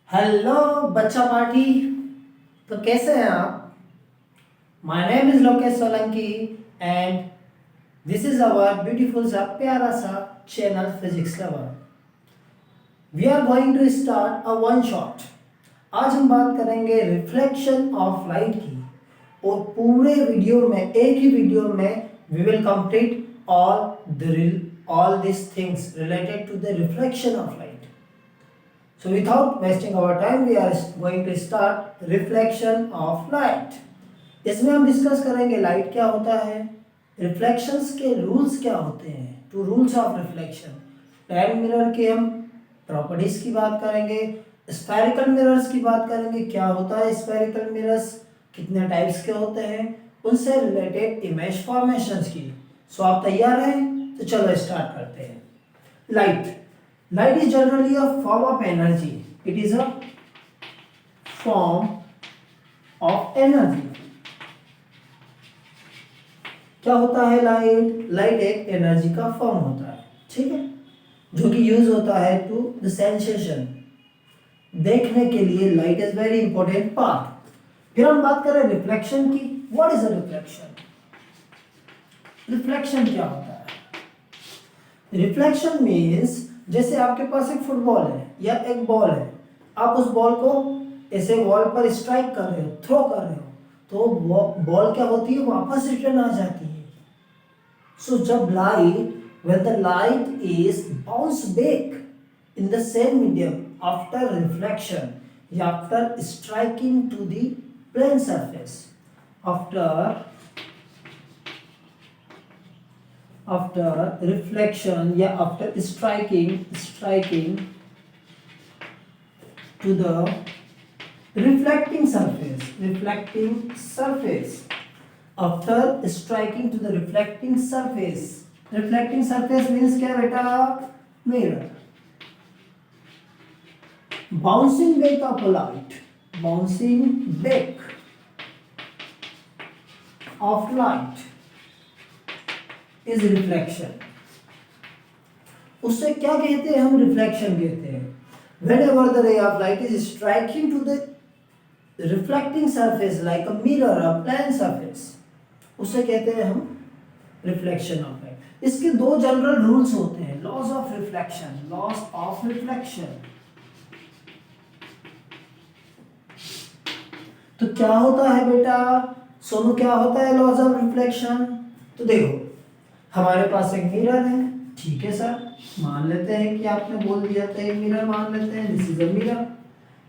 Hello बच्चा party. तो कैसे हैं आप? My name is Lokesh Solanki and this is our beautiful सा प्यारा सा channel physics lover. We are going to start a one shot. आज हम बात करेंगे रिफ्लेक्शन ऑफ लाइट की, और पूरे वीडियो में, एक ही वीडियो में we will complete all this things related to the reflection of light. So without wasting our time, we are going to start reflection of light. इसमें हम डिस्कस करेंगे लाइट क्या होता है, रिफ्लेक्शंस के रूल्स क्या होते हैं, टू रूल्स ऑफ रिफ्लेक्शन, टैन मिरर के हम प्रॉपर्टीज की बात करेंगे, स्फेरिकल मिरर्स की बात करेंगे, क्या होता है स्फेरिकल मिरर्स, कितने टाइप्स के होते हैं, उनसे रिलेटेड इमेज फॉर्मेशंस की. सो आप तैयार हैं? तो चलो स्टार्ट करते हैं. Light is generally a form of energy. It is a form of energy. क्या होता है लाइट? लाइट एक एनर्जी का फॉर्म होता है, ठीक है, जो कि यूज होता है टू द सेंसेशन, देखने के लिए. Light is very important part. फिर हम बात करें रिफ्लेक्शन की. What is a reflection? Reflection क्या होता है? रिफ्लेक्शन मीन्स, जैसे आपके पास एक फुटबॉल है या एक बॉल है, आप उस बॉल को ऐसे वॉल पर स्ट्राइक कर रहे हो, थ्रो कर रहे हो, तो बॉल क्या होती है, वापस रिटर्न आ जाती है. सो जब when the light is bounce back in the same medium after reflection या after striking to the plane surface, after reflection या after striking to the reflecting surface, after striking to the reflecting surface means क्या बेटा? mirror. bouncing back of light is reflection. उससे क्या कहते हैं हम? Reflection कहते हैं. whenever the ray of light is striking to the reflecting surface like a mirror or plane surface, उसे कहते हैं हम रिफ्लेक्शन ऑफ लाइट. इसके दो जनरल रूल्स होते हैं, लॉज ऑफ रिफ्लेक्शन. तो क्या होता है बेटा सोनू, क्या होता है लॉज ऑफ रिफ्लेक्शन? तो देखो, हमारे पास एक मिरर है, ठीक है सर, मान लेते हैं कि आपने बोल दिया था एक मिरर मान लेते हैं, दिस इज अ मिरर.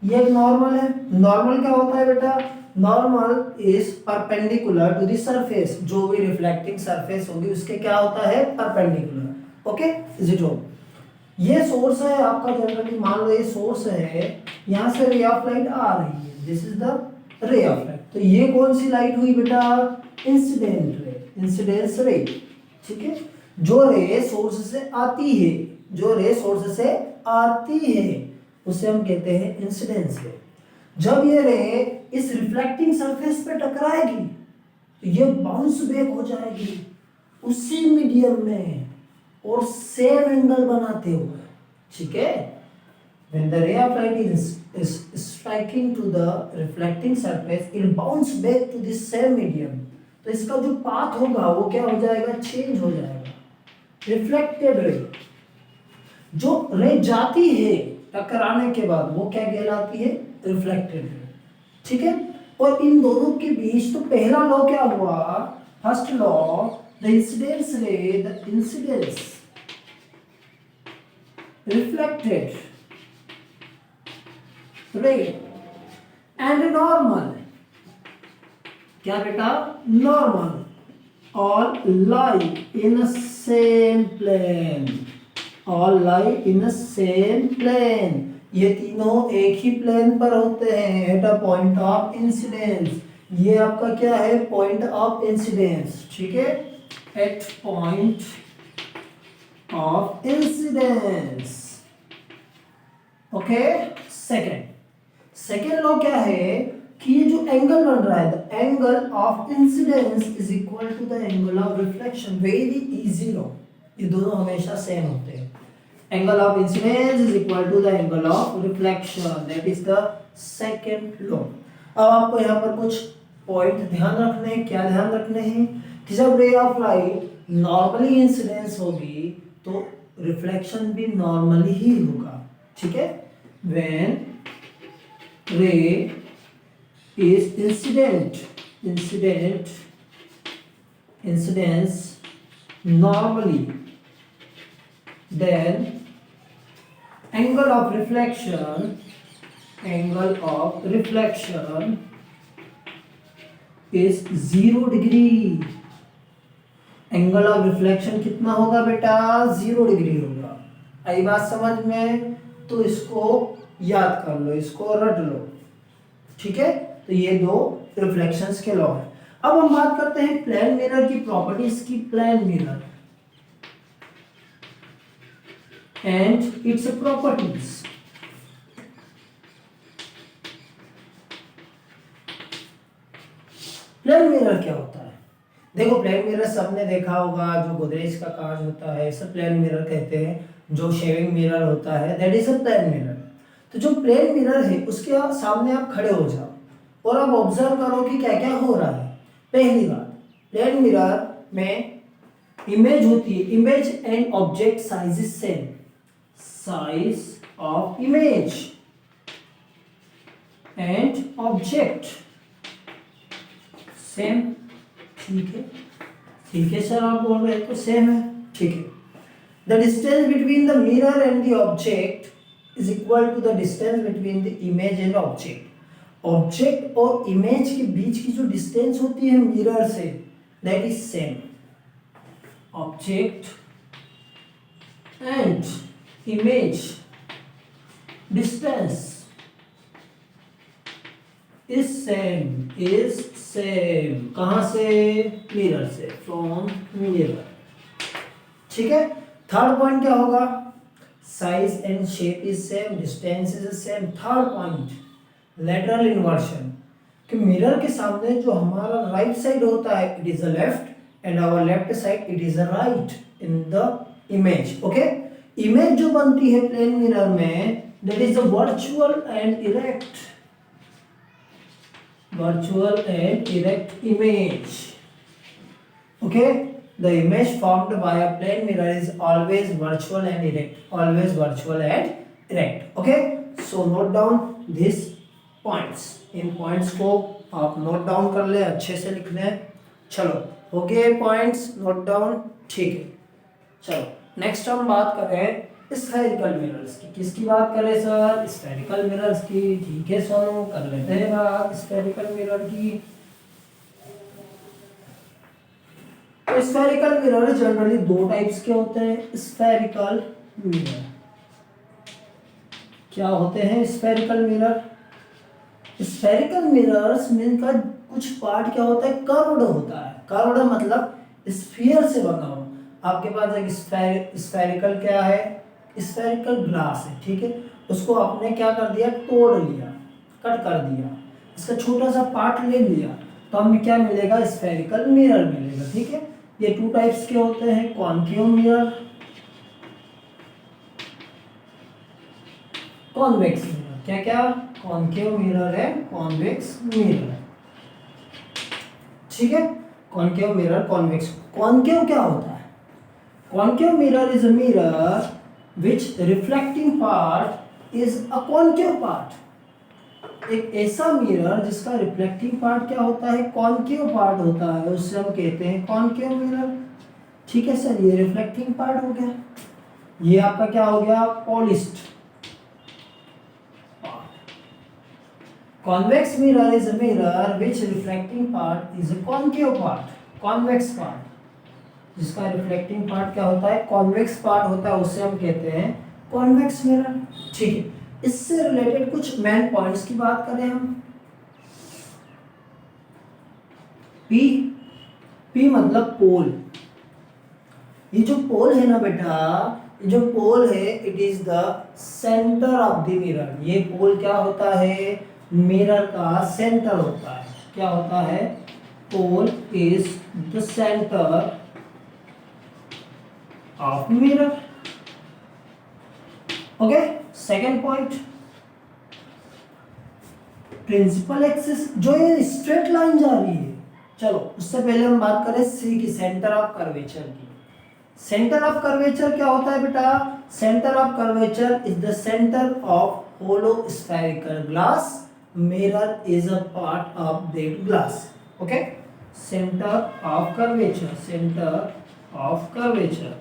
ये एक नॉर्मल है. नॉर्मल क्या होता है बेटा? Normal is perpendicular to the surface. जो भी रिफ्लेक्टिंग सरफेस होगी उसके क्या होता है? Perpendicular. Okay, is it all? ये सोर्स है आपका, जनरली मान लो ये सोर्स है, यहाँ से रे ऑफ लाइट आ रही है, this is the ray of light. तो ये कौन सी लाइट हुई बेटा? इंसिडेंस रे, ठीक है. जो रे सोर्स से आती है उसे हम कहते हैं इंसिडेंस रे. जब ये रे इस रिफ्लेक्टिंग सरफेस पे टकराएगी तो ये बाउंस बैक हो जाएगी उसी मीडियम में और सेम एंगल बनाते हुए, ठीक है. When the ray of light is striking to the reflecting surface, it bounce back to the same medium. तो इसका जो पाथ होगा वो क्या हो जाएगा? चेंज हो जाएगा. रिफ्लेक्टेड रे, जो रे जाती है टकराने के बाद, वो क्या कहलाती है? रिफ्लेक्टेड रे, ठीक है. और इन दोनों के बीच तो पहला लॉ क्या हुआ? First law, the incidence reflected ray and normal, क्या बेटा? Normal all lie in the same plane. ये तीनों एक ही प्लेन पर होते हैं at a point of incidence. ये आपका क्या है? पॉइंट ऑफ इंसिडेंस, ठीक है, at point of incidence. Okay. Second law क्या है कि ये जो एंगल बन रहा है, the angle of incidence is equal to the angle of reflection. Very easy law, ये दोनों हमेशा सेम होते हैं. Angle of incidence is equal to the angle of reflection, that is the second law. अब आपको यहाँ पर कुछ पॉइंट ध्यान रखने हैं। क्या ध्यान रखने हैं कि जब रे ऑफ लाइट नॉर्मली इंसिडेंस होगी तो रिफ्लेक्शन भी नॉर्मली ही होगा, ठीक है। व्हेन रे is incidence normally, then angle of reflection is 0 degree। Angle of reflection कितना होगा बेटा? 0 डिग्री होगा। आई बात समझ में? तो इसको याद कर लो, इसको रट लो, ठीक है। तो ये दो रिफ्लेक्शंस के लॉ है। अब हम बात करते हैं प्लेन मिरर की प्रॉपर्टीज की। Plane mirror and its properties. Plane mirror क्या होता है? देखो, प्लेन मिरर सबने देखा होगा, जो गोदरेज का कांच होता है सब प्लेन मिरर कहते हैं। जो शेविंग मिरर होता है that is a plane mirror. तो जो प्लेन मिरर है उसके सामने आप खड़े हो जाओ और आप ऑब्जर्व करो कि क्या क्या हो रहा है। पहली बात, प्लेन मिरर में इमेज होती है, image and object size is same. Size of image and object same, ठीक है। ठीक है सर, आप बोल रहे हैं तो सेम है, ठीक है। The distance between the mirror and the object is equal to the distance between the image and object। Object और इमेज के बीच की जो डिस्टेंस होती है mirror say that is same. Object and image distance is same. कहां से? Mirror से, from mirror, ठीक है। थर्ड पॉइंट क्या होगा? Size and shape is same, distance is same. Third point, lateral inversion, कि मिरर के सामने जो हमारा राइट साइड होता है it is a left and our left side it is a right in the image, okay. Image जो बनती है प्लेन मिरर में that is a virtual and erect image, okay. The image formed by a plane mirror is always virtual and erect, okay। So note down these points। In points को आप note down कर ले, अच्छे से लिखने हैं। चलो, हो गए पॉइंट्स नोट डाउन, ठीक है। चलो नेक्स्ट हम बात करें स्फेरिकल मिरर्स की। किसकी बात करें सर? स्फेरिकल मिरर्स की, ठीक है। सोनू, कर लेते हैं बात स्फेरिकल मिरर की। तो स्फेरिकल मिरर जनरली दो टाइप्स के होते हैं। स्फेरिकल मिरर क्या होते हैं? स्फेरिकल मिरर्स में का कुछ पार्ट क्या होता है? कर्व्ड होता है। कर्व्ड मतलब स्फीयर से बना हुआ। आपके पास एक स्फेरिकल क्या है? स्फेरिकल ग्लास है, ठीक है। उसको आपने क्या कर दिया? तोड़ लिया, कट कर दिया, इसका छोटा सा पार्ट ले लिया, तो हमें क्या मिलेगा? स्फेरिकल मिरर मिलेगा, ठीक है। ये टू टाइप्स के होते हैं, कॉन्केव मिरर, कॉन्वेक्स मिरर। क्या क्या? कॉन्केव मिरर है, कॉन्वेक्स मिरर, ठीक है। Concave mirror, convex. कॉन्केव क्या होता है? Concave mirror is a mirror which reflecting part is a concave part. एक ऐसा मिरर जिसका रिफ्लेक्टिंग पार्ट क्या होता है? कॉन्केव पार्ट होता है, उससे हम कहते हैं कॉन्केव मिरर, ठीक है सर। ये रिफ्लेक्टिंग पार्ट हो गया, ये आपका क्या हो गया? Polished part. Convex mirror is a mirror which reflecting part is a concave part, convex part, जिसका रिफ्लेक्टिंग पार्ट क्या होता है? कॉन्वेक्स पार्ट होता है, उससे हम कहते हैं कॉन्वेक्स मिरर, ठीक है। इससे रिलेटेड कुछ मेन पॉइंट्स की बात करें हम। पी मतलब पोल। ये जो पोल है ना बेटा, ये जो पोल है it is the centre of the mirror. ये पोल क्या होता है? मिरर का सेंटर होता है। क्या होता है? Pole is the centre of mirror, okay, second point, principal axis जो ये स्ट्रेट लाइन जा रही है। चलो उससे पहले हम बात करें सी की, सेंटर ऑफ कर्वेचर की। सेंटर ऑफ कर्वेचर क्या होता है बेटा? Centre of curvature is the centre of hollow spherical glass, mirror is a part of that glass. Okay, centre of curvature, centre of curvature.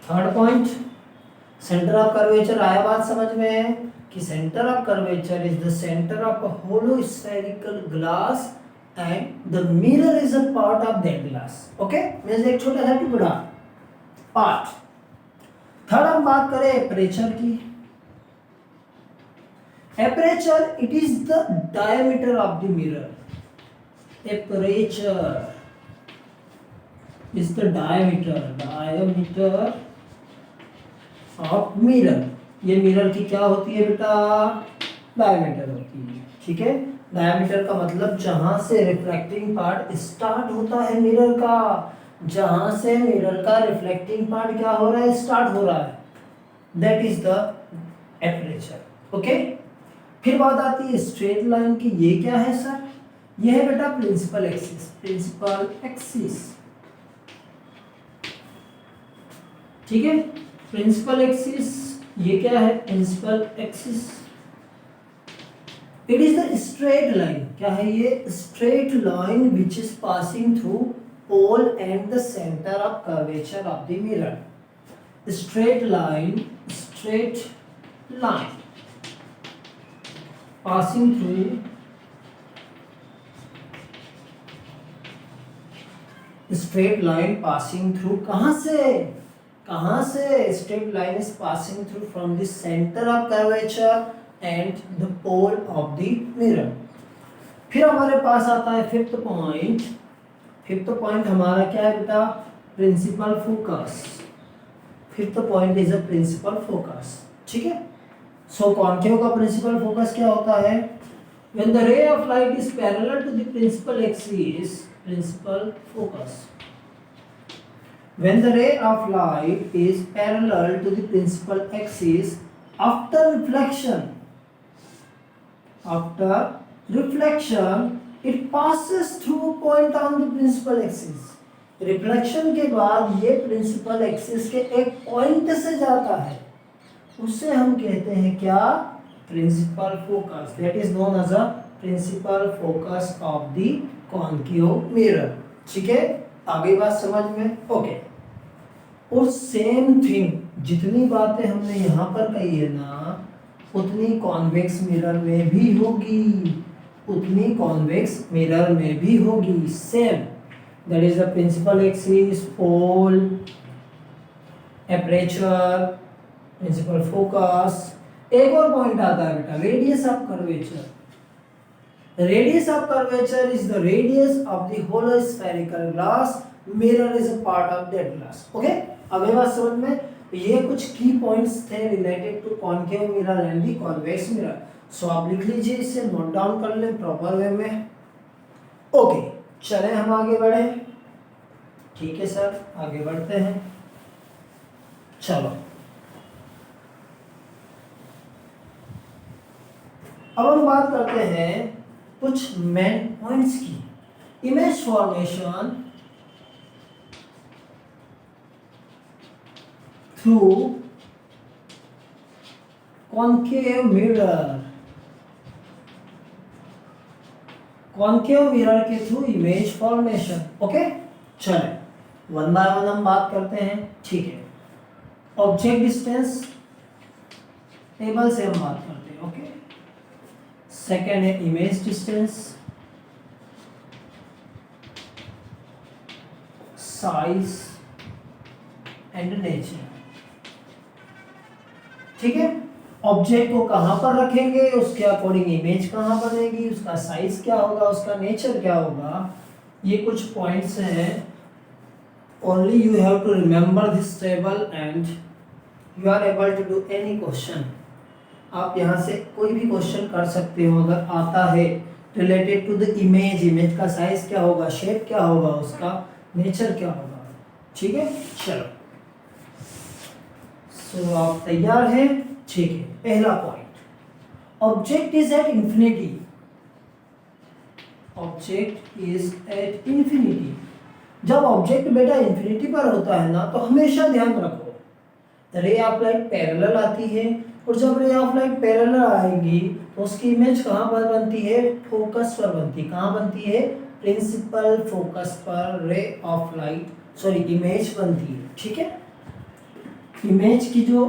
Third point, centre of curvature आया बात समझ में कि centre of curvature is the centre of a hollow spherical glass and the mirror is a part of that glass. Okay, means एक छोटा सा टुकड़ा, part. Third हम बात करें एपरेचर की। Aperture it is the diameter of the mirror. Aperture is the diameter of mirror. ये mirror की क्या होती है बेटा? डायमीटर होती है। ठीक है, डायमीटर का मतलब जहां से रिफ्लेक्टिंग पार्ट स्टार्ट होता है मिरर का, जहां से मिरर का रिफ्लेक्टिंग पार्ट क्या हो रहा है? स्टार्ट हो रहा है, that is the aperture. Okay, फिर बात आती है स्ट्रेट लाइन की। ये क्या है सर? ये है बेटा प्रिंसिपल एक्सिस। प्रिंसिपल एक्सिस, ठीक है, प्रिंसिपल एक्सिस ये क्या है? Principal axis it is the straight line. क्या है ये? Straight line which is passing through pole and the centre of curvature of the mirror. Straight line passing through straight line passing through कहां से straight line is passing through from the centre of curvature and the pole of the mirror. फिर हमारे पास आता है fifth point हमारा क्या है बेटा? Principal focus. Fifth point is a principal focus. ठीक है, सो कॉन्केव का प्रिंसिपल फोकस क्या होता है? When the ray of light is parallel to the principal axis, principal focus. When the ray of light is parallel to the principal axis, after reflection, it passes through a point on the principal axis. Reflection के बाद ये principal axis के एक point से जाता है, उससे हम कहते हैं क्या? Principal focus. That is known as a principal focus of the concave mirror. ठीक है, आगे बात समझ में? ओके, और सेम थिंग, जितनी बातें हमने यहाँ पर कही है ना, उतनी कॉन्वेक्स मिरर में भी होगी, same. That is the principal axis, pole, aperture, principal focus. एक और पॉइंट आता है बेटा, radius of curvature. Radius of curvature is the radius of the hollow spherical glass. Mirror is a part of that glass. Okay? अब ये बात समझ में? ये कुछ की पॉइंट्स थे related to concave mirror and the convex mirror. So आप लिख लीजिए, इसे नोट डाउन कर लें प्रॉपर वे में। ओके, चलें हम आगे बढ़े। ठीक है सर, आगे बढ़ते हैं। चलो अब हम बात करते हैं कुछ मेन पॉइंट्स की। Image formation through concave mirror के थ्रू इमेज फॉर्मेशन। ओके, चलें वन बाय वन हम बात करते हैं। ठीक है, ऑब्जेक्ट डिस्टेंस टेबल से हम बात करते हैं। ओके, सेकेंड है image distance, size and nature. ठीक है, ऑब्जेक्ट को कहां पर रखेंगे, उसके अकॉर्डिंग इमेज कहां बनेगी, उसका साइज क्या होगा, उसका नेचर क्या होगा, ये कुछ पॉइंट्स हैं। Only you have to remember this table and you are able to do any question. आप यहाँ से कोई भी क्वेश्चन कर सकते हो अगर आता है रिलेटेड टू द इमेज का साइज क्या होगा, शेप क्या होगा, उसका नेचर क्या होगा। ठीक है, चलो सो आप तैयार हैं? ठीक है, पहला point, object is at infinity. Object is at infinity. जब ऑब्जेक्ट बेटा इंफिनिटी पर होता है ना, तो हमेशा ध्यान रखो, रे ऑफ लाइट पैरेलल आती है, और जब रे ऑफ लाइट पैरेलल आएगी तो उसकी इमेज कहाँ पर बनती है? फोकस पर बनती है। कहाँ बनती है? प्रिंसिपल फोकस पर रे ऑफ लाइट, सॉरी, इमेज बनती है। ठीक है, इमेज की जो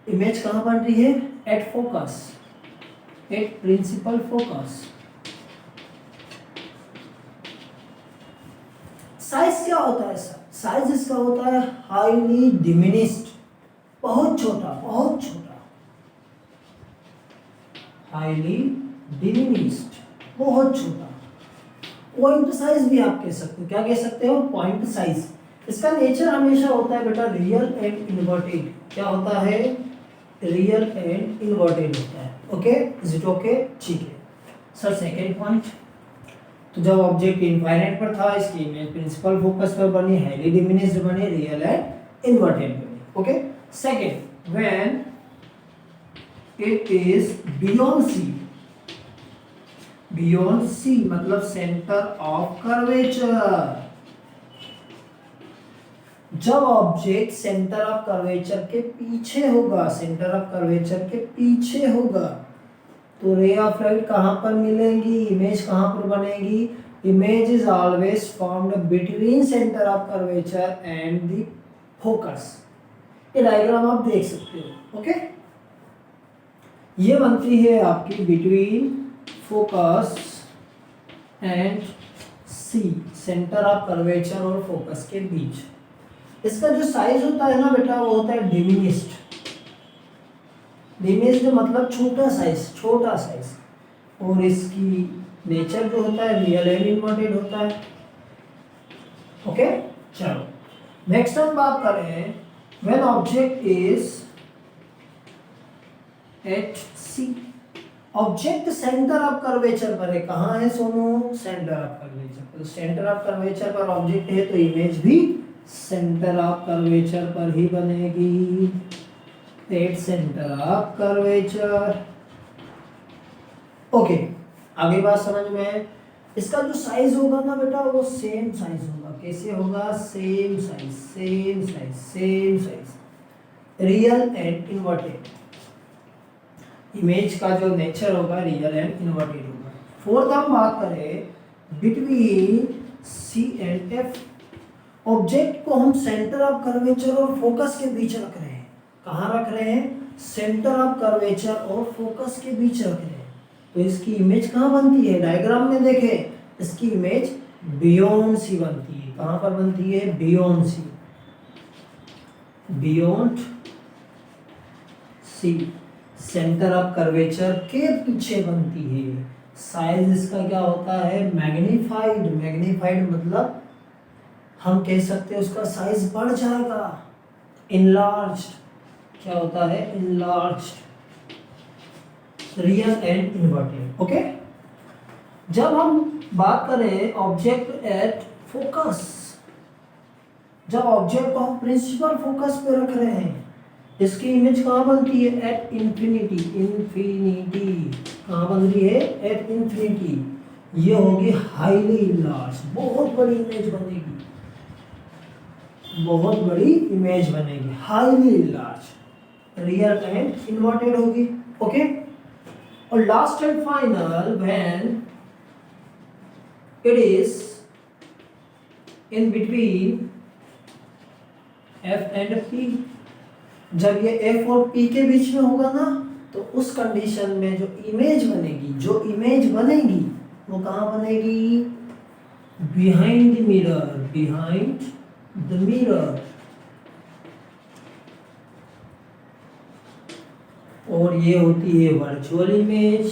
इमेज कहाँ बन रही है? At focus, at principal focus. Size क्या होता है सर? साइज इसका होता है हाईली डिमिनिश्ड, बहुत छोटा, बहुत छोटा, हाईली डिमिनिश्ड, बहुत छोटा। पॉइंट साइज भी आप कह सकते हो। क्या कह सकते हो? Point size. इसका नेचर हमेशा होता है बेटा रियल एंड इन्वर्टेड। क्या होता है? रियल एंड इन्वर्टेड होता है। Okay, is it okay? ठीक है सर। सेकेंड पॉइंट, तो जब ऑब्जेक्ट इनफाइनाइट पर था, इसकी इमेज प्रिंसिपल फोकस पर बनी, हाईली डिमिनिश्ड बनी, रियल एंड इन्वर्टेड बनी। Okay, second, when it is beyond C. Beyond C मतलब सेंटर ऑफ कर्वेचर। जब ऑब्जेक्ट सेंटर ऑफ कर्वेचर के पीछे होगा, सेंटर ऑफ कर्वेचर के पीछे होगा, तो रे ऑफ लाइट कहां पर मिलेगी? इमेज कहां पर बनेगी? Image is always formed between centre of curvature and the focus. ये डायग्राम आप देख सकते हो। ओके, ये बनती है आपकी between focus and C, centre of curvature और फोकस के बीच। इसका जो साइज होता है ना बेटा, वो होता है डिमिनिश्ड। डिमिनिश्ड मतलब छोटा साइज, छोटा साइज। और इसकी नेचर जो होता है रियल एंड इन्वर्टेड होता है। ओके, चलो नेक्स्ट हम बात करें, when object is at C. Object centre of curvature पर है। कहाँ है सोनू? सेंटर ऑफ कर्वेचर पर। सेंटर ऑफ कर्वेचर पर ऑब्जेक्ट है तो इमेज भी सेंटर ऑफ कर्वेचर पर ही बनेगी, at centre of curvature. Okay, आगे बात समझ में। इसका जो साइज होगा ना बेटा, वो सेम साइज होगा। कैसे होगा? Same size, same size, same size, real and inverted. Image का जो नेचर होगा रियल एंड इन्वर्टेड होगा। फोर्थ हम बात करें between C and F. Object को हम सेंटर ऑफ कर्वेचर और फोकस के बीच रख रहे हैं। कहाँ रख रहे हैं? सेंटर ऑफ कर्वेचर और फोकस के बीच रख रहे हैं। तो इसकी इमेज कहाँ बनती है? डायग्राम में देखें, इसकी इमेज बियॉन्ड सी बनती है। कहाँ पर बनती है? Beyond C, beyond C, centre of curvature के पीछे बनती है। साइज इसका क्या होता है? मैग्नीफाइड। मैग्नीफाइड मतलब हम कह सकते हैं उसका साइज बढ़ जाएगा। इनलार्ज्ड, क्या होता है? Enlarged, real and inverted. Okay, जब हम बात करें ऑब्जेक्ट एट फोकस, जब ऑब्जेक्ट को हम प्रिंसिपल फोकस पे रख रहे हैं, इसकी इमेज कहाँ बनती है? At infinity. इंफिनिटी कहाँ बन रही है? At infinity. ये होगी हाईली इनलार्ज, बहुत बड़ी इमेज बनेगी, बहुत बड़ी इमेज बनेगी, highly enlarge, real and inverted होगी। ओके, और last and final, when it is in between F and P. जब ये एफ और पी के बीच में होगा ना, तो उस कंडीशन में जो इमेज बनेगी, जो इमेज बनेगी वो कहाँ बनेगी? Behind the mirror, behind the mirror. और ये होती है वर्चुअल इमेज।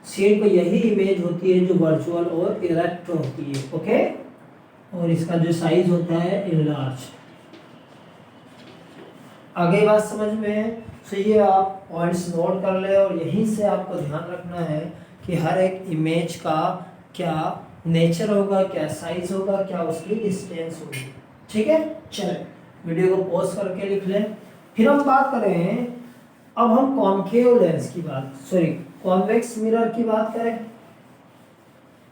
सेम को यही इमेज होती है जो वर्चुअल और इरेक्ट होती है। ओके, और इसका जो साइज होता है इनलार्ज। आगे बात समझ में? तो ये आप पॉइंट्स नोट कर ले, और यहीं से आपको ध्यान रखना है कि हर एक इमेज का क्या नेचर होगा, क्या साइज होगा, क्या उसकी डिस्टेंस होगी। ठीक है, चलो वीडियो को पॉज करके लिख लें। फिर हम बात करें, अब हम कॉन्केव लेंस की बात, सॉरी कॉन्वेक्स मिरर की बात करें।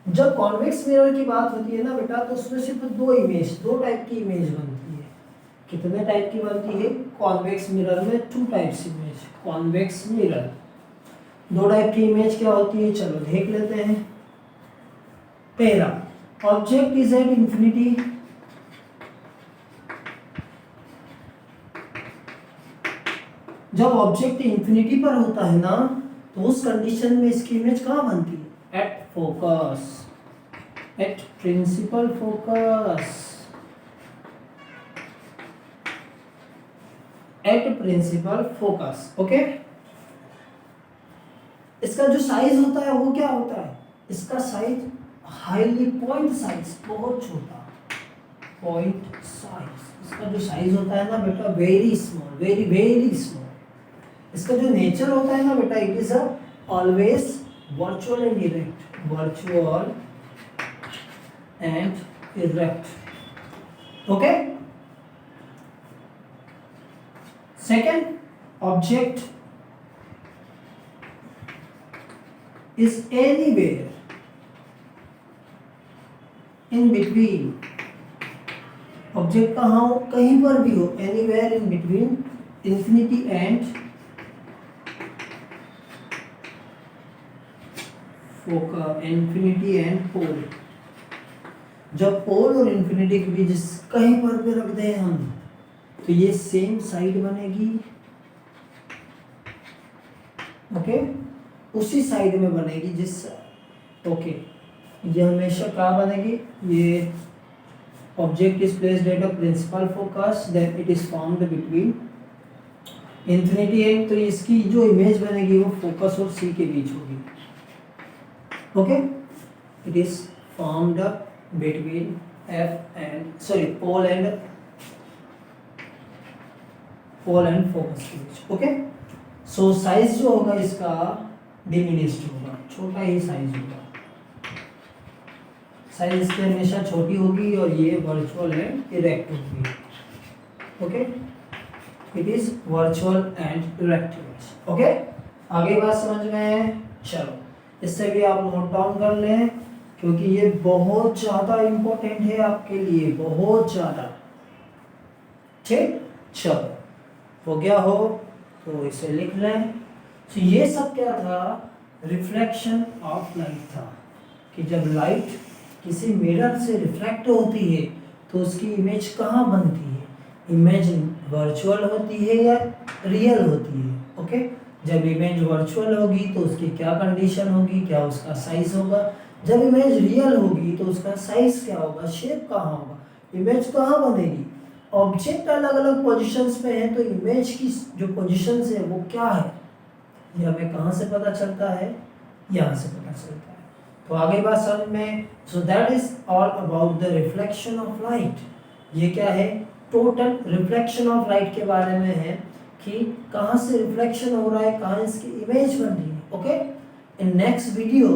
जब कॉन्वेक्स मिरर की बात होती है ना बेटा, तो उसमें सिर्फ दो टाइप की इमेज बनती है। कितने टाइप की बनती है? कॉन्वेक्स मिरर में 2 types image. Convex mirror 2 type की इमेज क्या होती है, चलो देख लेते हैं। पहला, ऑब्जेक्ट इज एट इंफिनिटी, जब ऑब्जेक्ट इंफिनिटी पर होता है ना, तो उस कंडीशन में इसकी इमेज कहाँ बनती है? At focus, at principal focus, at principal focus. Okay, इसका जो साइज होता है वो क्या होता है? इसका साइज हाईली पॉइंट साइज, बहुत छोटा पॉइंट साइज। इसका जो साइज होता है ना बेटा, very small, very very small. इसका जो नेचर होता है ना बेटा, it is always virtual and erect, virtual and erect. Okay, second, object is anywhere in between, object कहाँ हो? कहीं पर भी हो, anywhere in between infinity and focus, infinity and pole. जब पोल और इंफिनिटी के बीच कहीं पर भी रख दें हम, तो ये सेम साइड बनेगी। ओके, उसी साइड में बनेगी जिस, ओके, ये हमेशा कहाँ बनेगी? ये object is placed at a principal focus, then it is found between infinity and, तो इसकी जो इमेज बनेगी वो फोकस और सी के बीच होगी। Okay, it is formed between F and, sorry pole and focus के बीच। ओके, सो साइज जो होगा इसका डिमिनिश्ड होगा, छोटा ही साइज होगा। साइज इसकी हमेशा छोटी होगी और ये वर्चुअल एंड इरेक्ट होगी। Okay, it is virtual and erect image. Okay, आगे बात समझ में है? चलो इससे भी आप नोट डाउन कर लें, क्योंकि ये बहुत ज़्यादा इम्पोर्टेंट है आपके लिए, बहुत ज़्यादा। ठीक, चलो हो गया हो तो इसे लिख लें। तो ये सब क्या था? रिफ्लेक्शन ऑफ लाइट था, कि जब लाइट किसी मिरर से रिफ्लेक्ट होती है तो उसकी इमेज कहाँ बनती है? इमेज वर्चुअल होती है या रियल होती है? ओके, जब इमेज वर्चुअल होगी तो उसकी क्या कंडीशन होगी? क्या उसका साइज होगा? जब इमेज रियल होगी तो उसका साइज क्या होगा? शेप कहाँ होगा? इमेज कहाँ बनेगी? ऑब्जेक्ट अलग अलग पोजीशंस पे है, तो इमेज की जो पोजीशंस है वो क्या है, ये हमें कहाँ से पता चलता है? यहाँ से पता चलता है। तो आगे बात समझ में। So that is all about the reflection of light. ये क्या है? टोटल रिफ्लेक्शन ऑफ लाइट के बारे में है, कि कहाँ से रिफ्लेक्शन हो रहा है, कहाँ इसकी इमेज बन रही है। ओके, इन नेक्स्ट वीडियो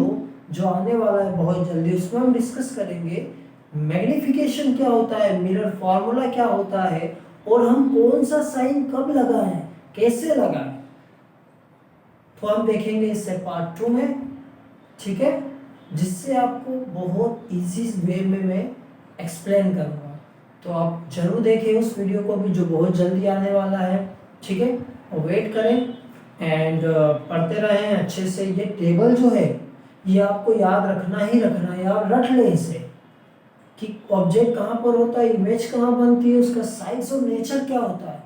जो आने वाला है बहुत जल्दी, उसमें हम डिस्कस करेंगे मैग्निफिकेशन क्या होता है, मिरर फॉर्मूला क्या होता है, और हम कौन सा साइन कब लगाएं, कैसे लगाएं, तो हम देखेंगे इससे पार्ट 2 में। ठीक है, जिससे आपको बहुत इजी वे में मैं एक्सप्लेन करूँगा, तो आप जरूर देखें उस वीडियो को भी, जो बहुत जल्दी आने वाला है। ठीक है, और वेट करें एंड पढ़ते रहें अच्छे से। ये टेबल जो है ये आपको याद रखना ही रखना है, आप रट लें इसे, कि ऑब्जेक्ट कहाँ पर होता है, इमेज कहाँ बनती है, उसका साइज और नेचर क्या होता है।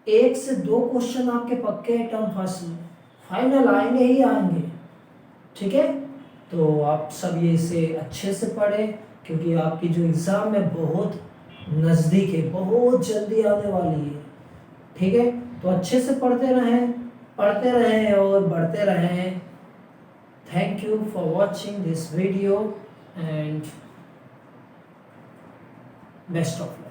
1 से 2 क्वेश्चन आपके पक्के हैं टर्म फर्स्ट में, फाइनल आएंगे ही आएंगे। ठीक है, तो आप सब ये इसे अच्छे से पढ़ें, क्योंकि आपकी जो एग्ज़ाम है बहुत नज़दीक है, बहुत जल्दी आने वाली है। ठीक है, तो अच्छे से पढ़ते रहें और बढ़ते रहें। Thank you for watching this video and best of luck.